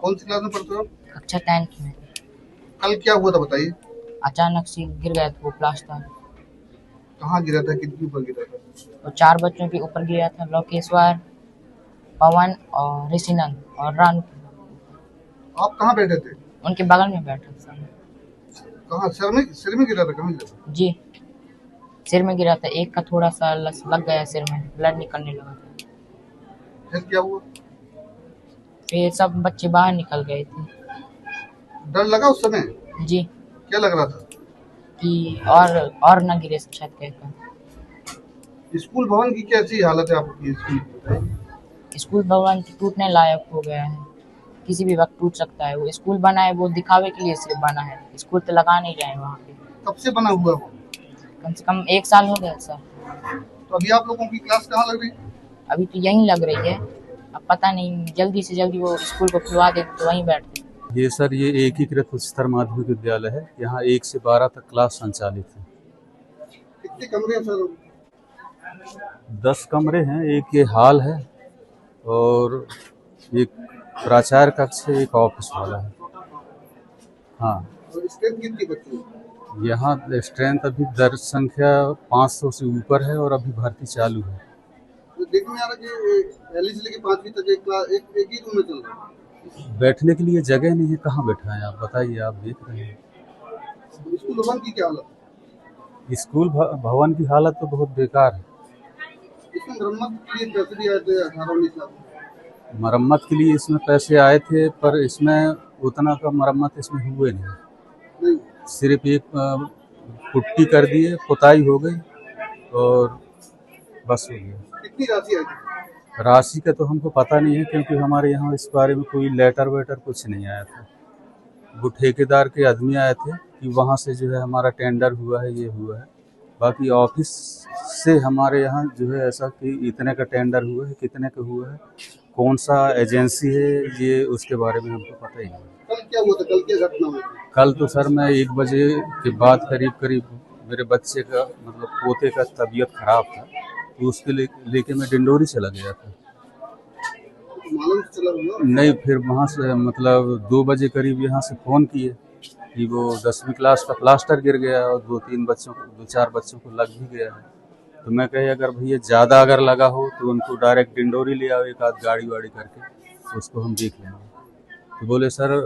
कौन सी क्लास में पढ़ते हो आप? कक्षा 10th में। कल क्या हुआ था बताइए। अचानक से गिर गया था वो प्लास्टर। कहाँ गिरा था, कितने ऊपर गिरा था? वो 4 बच्चों के ऊपर गिरा था, लोकेश्वर, पवन और ऋषिनंद और रानू। आप कहाँ बैठे थे? उनके बगल में बैठा था। कहाँ, सिर में गिरा था, कहाँ गिरा था? जी, सिर में गिरा था। एक का थोड़ा सा लग गया सिर में, ब्लड निकलने लगा था। फिर क्या हुआ? फिर सब बच्चे बाहर निकल गए थे। डर लगा उस समय? जी, क्या लग रहा था? कि और ना गिरे छत कहकर। स्कूल भवन की कैसी हालत है आपकी स्कूल की? स्कूल भवन टूटने लायक हो गया है, किसी भी वक्त टूट सकता है। वो स्कूल बना है वो दिखावे के लिए सिर्फ बना है, स्कूल तो लगा नहीं रहे हैं वहाँ पे। कब से बना हुआ वो? कम से कम 1 साल हो गया सर। तो अभी आप लोगों की क्लास कहाँ लग रही है? अभी तो यहीं लग रही है, अब पता नहीं जल्दी से जल्दी वो स्कूल को खुलवा दे तो वहीं बैठते। ये सर ये एकीकृत उच्चतर माध्यमिक विद्यालय है। यहाँ 1 से 12 तक क्लास संचालित है। कितने कमरे हैं सर? 10 कमरे हैं, एक ये हॉल है और एक प्राचार्य कक्ष है, एक ऑफिस वाला है। हाँ, और स्ट्रेंथ कितनी बच्ची है? यहाँ स्ट्रेंथ अभी दर्ज संख्या 500 से ऊपर है और अभी भर्ती चालू है। तो देखने में आ रहा है कि पहली से लेकर 5वीं तक एक ही रूम में चल रहा है। बैठने के लिए जगह नहीं है, कहाँ बैठाएं आप बताइए, आप देख रहे हैं। तो स्कूल भवन की क्या हालत स्कूल भवन की हालत तो बहुत बेकार है। है? इसमें मरम्मत के लिए पैसे भी आए थे 18-19 लाख। मरम्मत के लिए इसमें पैसे आए थे पर इसमें उतना का मरम्मत इसमें हुए नहीं। नहीं, सिर्फ एक पुट्टी कर दिए, पुताई हो गई और बस हो गया। कितनी राशि आई थी? राशि का तो हमको पता नहीं है क्योंकि हमारे यहाँ इस बारे में कोई लेटर वेटर कुछ नहीं आया था। वो ठेकेदार के आदमी आए थे कि वहाँ से जो है हमारा टेंडर हुआ है, ये हुआ है। बाकी ऑफिस से हमारे यहाँ जो है ऐसा कि इतने का टेंडर हुआ है, कितने का हुआ है, कौन सा एजेंसी है, ये उसके बारे में हमको पता ही नहीं। कल क्या हुआ था, कल क्या घटना हुई थी? कल तो सर मैं 1 बजे के बाद करीब मेरे बच्चे का मतलब पोते का तबीयत खराब था, तो उसके लेके मैं डिंडोरी चला गया था। मालूम से चला हुआ? नहीं, फिर वहाँ से मतलब 2 बजे करीब यहाँ से फ़ोन किए कि वो 10वीं क्लास का प्लास्टर गिर गया और 2-4 बच्चों को लग भी गया है। तो मैं कहे अगर भैया ज़्यादा अगर लगा हो तो उनको डायरेक्ट डिंडोरी ले आओ, एक आध गाड़ी वाड़ी करके उसको हम देख लेंगे। तो बोले सर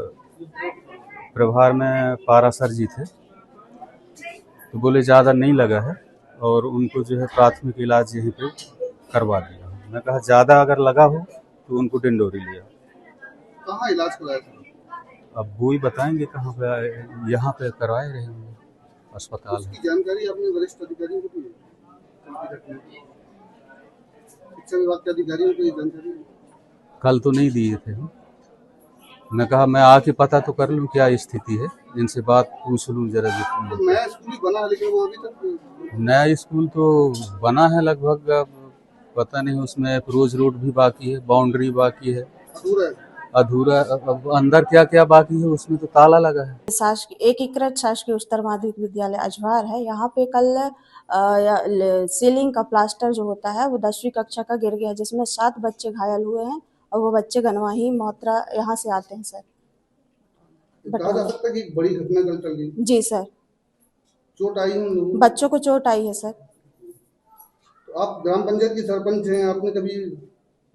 प्रभार में पारा सर जी थे, तो बोले ज़्यादा नहीं लगा है और उनको जो है प्राथमिक इलाज यहीं पे करवा दिया। मैं कहा ज़्यादा अगर लगा हो तो उनको डिंडोरी ले आओ। कहाँ इलाज कराया था? अब वो ही बताएंगे कहाँ पे आए, यहाँ पे करवाए रहे होंगे, अस्पताल है। उसकी जानकारी आपने वरिष्ठ अधिकारियों को दी है? कल की घटना की? शिक्षा विभाग के अधिकारियों को ये जानकारी है? कल तो नहीं दिए थे हम। मैं कहा मैं आके पता तो कर लूँ क्या स्थिति है, इनसे बात पूछ लूँ जरा। तो नया स्कूल ही बना है लेकिन वो अभी तक नया स्कूल तो बना है लगभग, अब पता नहीं उसमें अप्रोच रोड भी बाकी है, बाउंड्री बाकी है, अधूरा है। अधूरा। अब अंदर क्या क्या बाकी है उसमें तो ताला लगा है। शासकीय एकीकृत शासकीय उच्चतर माध्यमिक विद्यालय अजवार है। यहाँ पे कल सीलिंग का प्लास्टर जो होता है वो 10वीं कक्षा का गिर गया, जिसमें 7 बच्चे घायल हुए हैं और वो बच्चे गनवाही मोहतरा यहाँ से आते हैं सर। कहा जा सकता है कि एक बड़ी घटना कल चल गई। जी सर, चोट आई उन लोगों को? बच्चों को चोट आई है सर। तो आप ग्राम पंचायत के सरपंच हैं, आपने कभी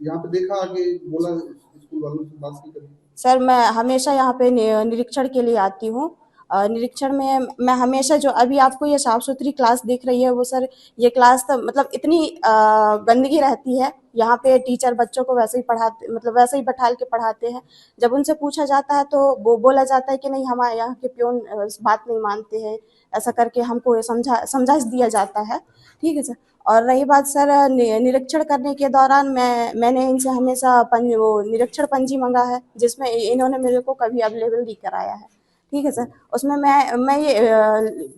यहाँ पे देखा कि बोला स्कूल वालों से बात की कभी? सर मैं हमेशा यहाँ पे निरीक्षण के लिए आती हूँ। निरीक्षण में मैं हमेशा जो अभी आपको ये साफ सुथरी क्लास दिख रही है वो सर ये क्लास तो मतलब इतनी गंदगी रहती है यहाँ पे। टीचर बच्चों को वैसे ही पढ़ाते मतलब वैसे ही बैठाल के पढ़ाते हैं। जब उनसे पूछा जाता है तो वो बोला जाता है कि नहीं हमारे यहाँ के प्यून बात नहीं मानते हैं, ऐसा करके हमको समझा दिया जाता है। ठीक है सर। और रही बात सर निरीक्षण करने के दौरान मैंने इनसे हमेशा वो निरीक्षण पंजी मंगा है, जिसमें इन्होंने मेरे को कभी अवेलेबल नहीं कराया है। ठीक है सर। उसमें मैं ये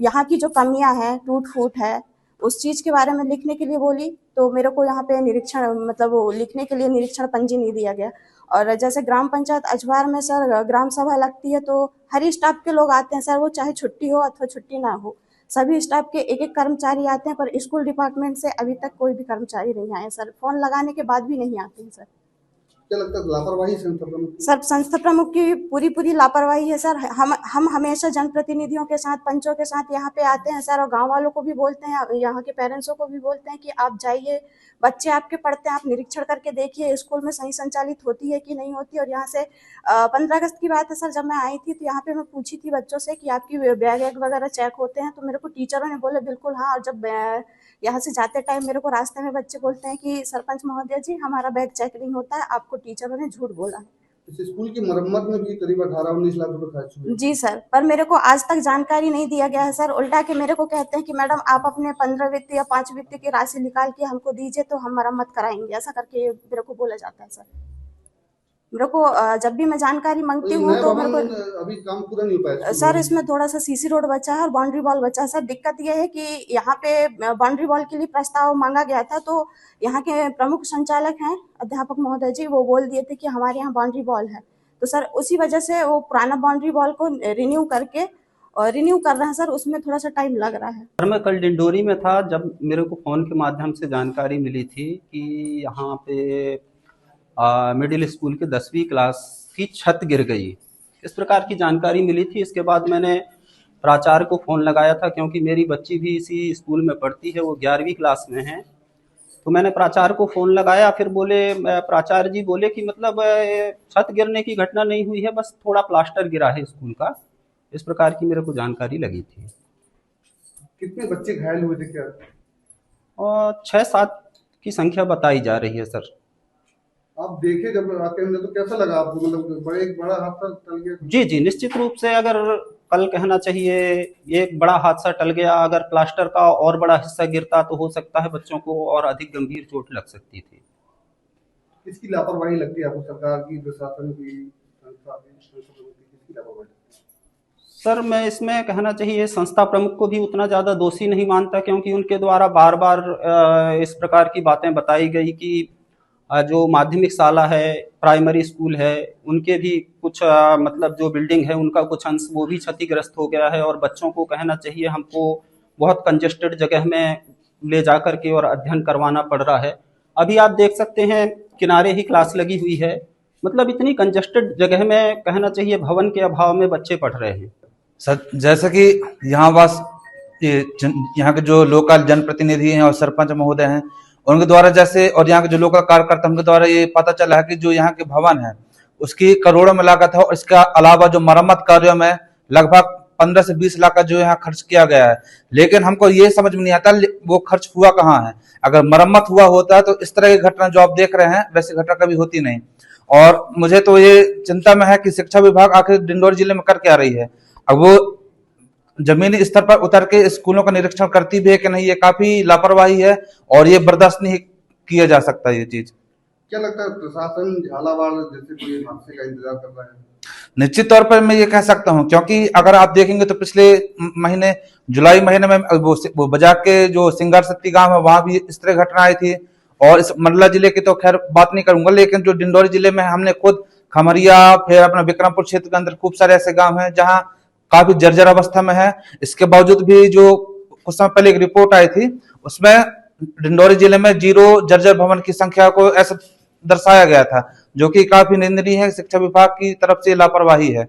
यहाँ की जो कमियां हैं, टूट फूट है, उस चीज़ के बारे में लिखने के लिए बोली तो मेरे को यहाँ पे निरीक्षण मतलब वो लिखने के लिए निरीक्षण पंजी नहीं दिया गया। और जैसे ग्राम पंचायत अजवार में सर ग्राम सभा लगती है तो हर स्टाफ के लोग आते हैं सर, वो चाहे छुट्टी हो अथवा छुट्टी ना हो, सभी स्टाफ के एक एक कर्मचारी आते हैं। पर स्कूल डिपार्टमेंट से अभी तक कोई भी कर्मचारी नहीं आए सर, फोन लगाने के बाद भी नहीं आते हैं सर। क्या लगता है लापरवाही संस्था प्रमुख की? सर संस्था प्रमुख की पूरी लापरवाही है सर। हम हमेशा जनप्रतिनिधियों के साथ, पंचों के साथ यहाँ पे आते हैं सर, और गांव वालों को भी बोलते हैं, यहाँ के पेरेंट्सों को भी बोलते हैं कि आप जाइए, बच्चे आपके पढ़ते हैं, आप निरीक्षण करके देखिए स्कूल में सही संचालित होती है कि नहीं होती। और यहाँ से 15 अगस्त की बात है सर, जब मैं आई थी तो यहाँ पे मैं पूछी थी बच्चों से कि आपकी बैग वगैरह चेक होते हैं, तो मेरे को टीचरों ने बोले बिल्कुल हाँ। और जब यहाँ से जाते टाइम मेरे को रास्ते में बच्चे बोलते हैं कि सरपंच महोदय जी हमारा बैग चेक नहीं होता है, आपको टीचरों ने झूठ बोला है। इस स्कूल की मरम्मत में भी करीब 18-19 लाख रुपए खर्च हुए। जी सर, पर मेरे को आज तक जानकारी नहीं दिया गया है सर। उल्टा के मेरे को कहते हैं कि मैडम आप अपने 15 वित्त या 5 वित्त की राशि निकाल के हमको दीजिए तो हम मरम्मत कराएंगे, ऐसा करके मेरे को बोला जाता है सर। मेरे को जब भी मैं जानकारी मांगती हूँ तो मेरे को अभी काम पूरा नहीं हो पाया सर इसमें थोड़ा सा सीसी रोड बचा है और बाउंड्री वॉल बचा है सर। दिक्कत यह है कि यहाँ पे बाउंड्री वॉल के लिए प्रस्ताव मांगा गया था, तो यहाँ के प्रमुख संचालक हैं अध्यापक महोदय जी, वो बोल दिए थे कि हमारे यहाँ बाउंड्री वॉल है, तो सर उसी वजह से वो पुराना बाउंड्री वॉल को रिन्यू कर रहे हैं सर, उसमें थोड़ा सा टाइम लग रहा है। सर मैं कल डिंडोरी में था, जब मेरे को फ़ोन के माध्यम से जानकारी मिली थी कि यहाँ पे मिडिल स्कूल के 10वीं क्लास की छत गिर गई, इस प्रकार की जानकारी मिली थी। इसके बाद मैंने प्राचार्य को फ़ोन लगाया था, क्योंकि मेरी बच्ची भी इसी स्कूल में पढ़ती है, वो 11वीं क्लास में है। तो मैंने प्राचार्य को फ़ोन लगाया, फिर प्राचार्य जी बोले कि मतलब छत गिरने की घटना नहीं हुई है, बस थोड़ा प्लास्टर गिरा है स्कूल का, इस प्रकार की मेरे को जानकारी लगी थी। कितने बच्चे घायल हुए थे क्या? और 6-7 की संख्या बताई जा रही है सर। आप देखे जब आते हैं तो कैसा लगा आपको, मतलब बड़ा हादसा टल गया? जी निश्चित रूप से, अगर कल कहना चाहिए एक बड़ा हादसा टल गया, अगर प्लास्टर का और बड़ा हिस्सा गिरता तो हो सकता है बच्चों को और अधिक गंभीर चोट लग सकती थी। किसकी लापरवाही लगती है आपको, सरकार की, प्रशासन की, संस्था की, किसकी लापरवाही? सर मैं इसमें कहना चाहिए संस्था प्रमुख को भी उतना ज़्यादा दोषी नहीं मानता, क्योंकि उनके द्वारा बार बार इस प्रकार की बातें बताई गई कि जो माध्यमिक शाला है, प्राइमरी स्कूल है, उनके भी कुछ मतलब जो बिल्डिंग है उनका कुछ अंश वो भी क्षतिग्रस्त हो गया है, और बच्चों को कहना चाहिए हमको बहुत कंजेस्टेड जगह में ले जा कर के और अध्ययन करवाना पड़ रहा है। अभी आप देख सकते हैं किनारे ही क्लास लगी हुई है, मतलब इतनी कंजेस्टेड जगह में कहना चाहिए भवन के अभाव में बच्चे पढ़ रहे हैं। सर जैसा कि यहाँ के जो लोकल जनप्रतिनिधि हैं और सरपंच महोदय हैं, उनके द्वारा जैसे, और यहाँ के जो लोकल कार्यकर्ता उनके द्वारा ये पता चला है कि जो यहाँ के भवन है उसकी करोड़ों में लागत है, और इसके अलावा जो मरम्मत कार्यों में लगभग 15 से 20 लाख का जो यहाँ खर्च किया गया है। लेकिन हमको ये समझ में नहीं आता वो खर्च हुआ कहाँ है। अगर मरम्मत हुआ होता तो इस तरह की घटना जो आप देख रहे हैं वैसी घटना कभी होती नहीं। और मुझे तो ये चिंता में है कि शिक्षा विभाग आखिर डिंडोरी जिले में कर क्या रही है। अब वो जमीनी स्तर पर उतर के स्कूलों का निरीक्षण करती भी है कि नहीं, ये काफी लापरवाही है और ये बर्दाश्त नहीं किया जा सकता ये चीज। क्या लगता है प्रशासन झालावाड़ जैसे कोई हादसे का इंतजार कर रहा है? निश्चित तौर पर मैं ये कह सकता हूं, क्योंकि अगर आप देखेंगे तो पिछले महीने जुलाई महीने में वो बजाक के जो सिंगार सत्ती गांव है वहां भी इस तरह घटना आई थी। और इस मंडला जिले की तो खैर बात नहीं करूंगा, लेकिन जो डिंडोरी जिले में हमने खुद खमरिया, फिर अपना विक्रमपुर क्षेत्र के अंदर खूब सारे ऐसे गांव हैं जहां काफी जर्जर अवस्था में है। इसके बावजूद भी जो कुछ समय पहले एक रिपोर्ट आई थी उसमें डिंडोरी जिले में 0 जर्जर भवन की संख्या को ऐसा दर्शाया गया था, जो कि काफी निंदनीय है। शिक्षा विभाग की तरफ से लापरवाही है।